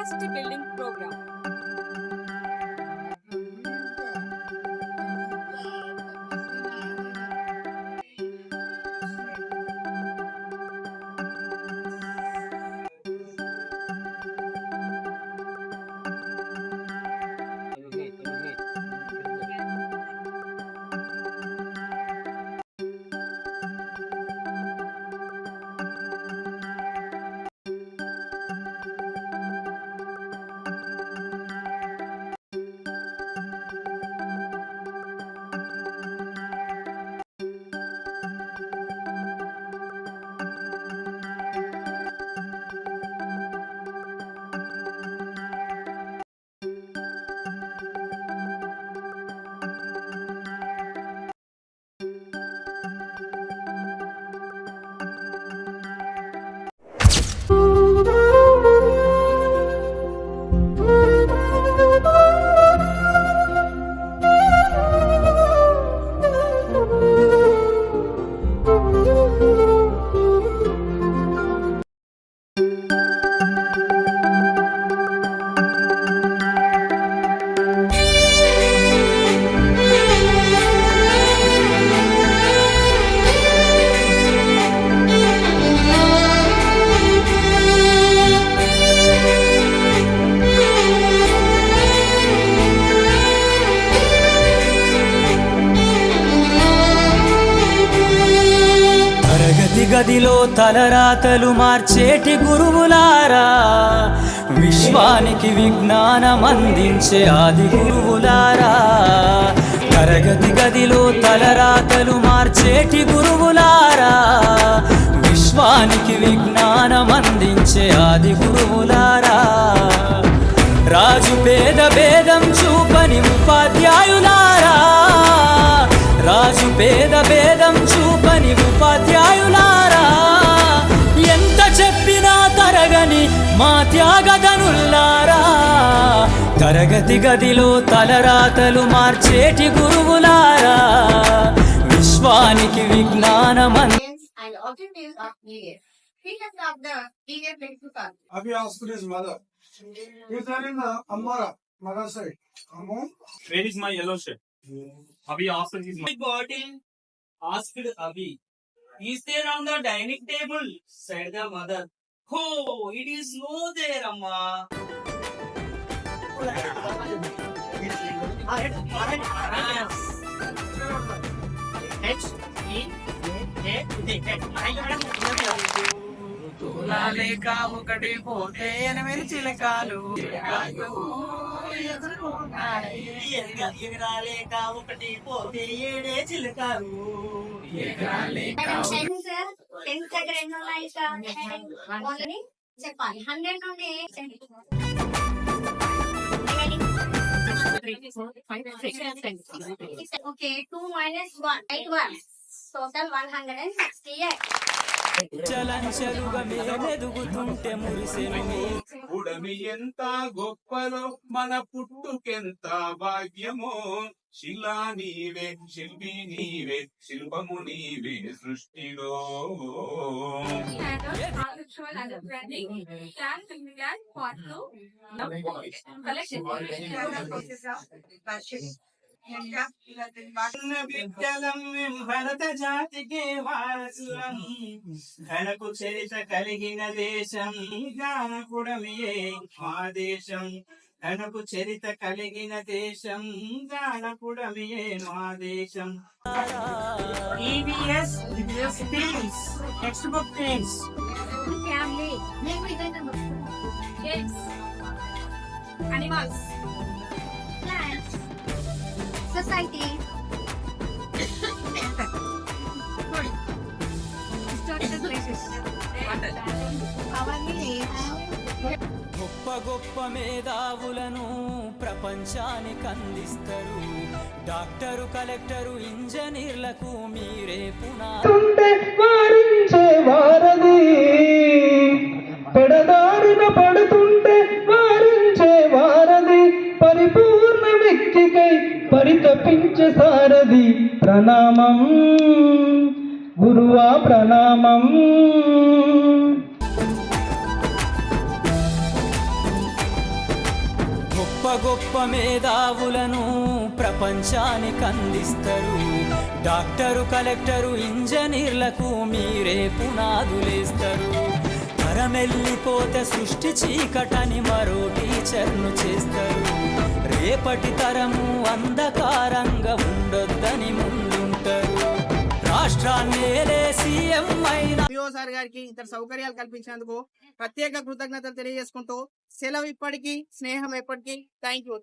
capacity building program. గదిలో తలరాతలు మార్చేటి గురువులారా, విశ్వానికి విజ్ఞానం అందించే ఆది గురువులారా. తరగతి గదిలో తలరాతలు మార్చేటి గురువులారా, విశ్వానికి విజ్ఞానం అందించే ఆది గురువులారా. రాజు పేద భేదం చూపని ఉపాధ్యాయులారా, రాజు పేద భేదం చూపని ఉపాధ్యాయులారా. ఎంత చెప్పినా తరగని మా త్యాగధనుల్లారా, తరగతి గదిలో తలరాతలు మార్చేటి గురువులారా, విశ్వానికి విజ్ఞానం Where is my yellow shirt? Abhi asked his bottle. Asked Abhi, "Is there on the dining table?" Said the mother. "Oh, it is no there, Amma." లేక ఒకటి పోతే 8 చిలకాలు ఎగరాలేక ఒకటి పోతే 7 చిలకాలు. చెప్పాలి 100 నుండి ఓకే 2 - 1 8 టోటల్ 168. చలంచలుగా మెదుగుతుంటే మురిసెను ఉడమి ఎంత గొప్పలో మన పుట్టుకెంత భాగ్యమో. శిలా నీవే శిల్పి నీవే శిల్పము నీవే సృష్టిలో. బిడ్డలం భరత జాతికి వారసులం, ఘనకు చరిత కలిగిన దేశం జానకుడమియే మా దేశం. ఘనకు చరిత కలిగిన దేశం జానకుడమియే మా దేశం. EVS things, textbook things. Family, kids, animals, plants, society, historical places, our village. గొప్ప గొప్ప మేధావులను ప్రపంచానికి అందిస్తారు. డాక్టరు, కలెక్టరు, ఇంజనీర్లకు మీరే వారించే వారధి, పెడదారిన పడుతుంటే వారించే వారధి, పరిపూర్ణ వ్యక్తికై పరితపించే సారథి. ప్రణామం గురువా ప్రణామం. గొప్ప గొప్ప మేధావులను ప్రపంచానికి అందిస్తారు. డాక్టరు కలెక్టరు ఇంజనీర్లకు మీరే పునాదులేస్తారు. తరమెల్లిపోతే సృష్టి చీకటని మరో టీచర్ను చేస్తారు. రేపటి తరము అంధకారంగా ఉండొద్దని ముందుంటారు. రాష్ట్రాన్నేలే సీఎం అయిన పిఓ సార్ గారికి ఇతర సౌకర్యాలు కల్పించినందుకు ప్రత్యేక కృతజ్ఞతలు తెలియజేసుకుంటూ సెలవు ఇప్పటికీ, స్నేహం ఎప్పటికీ. Thank you.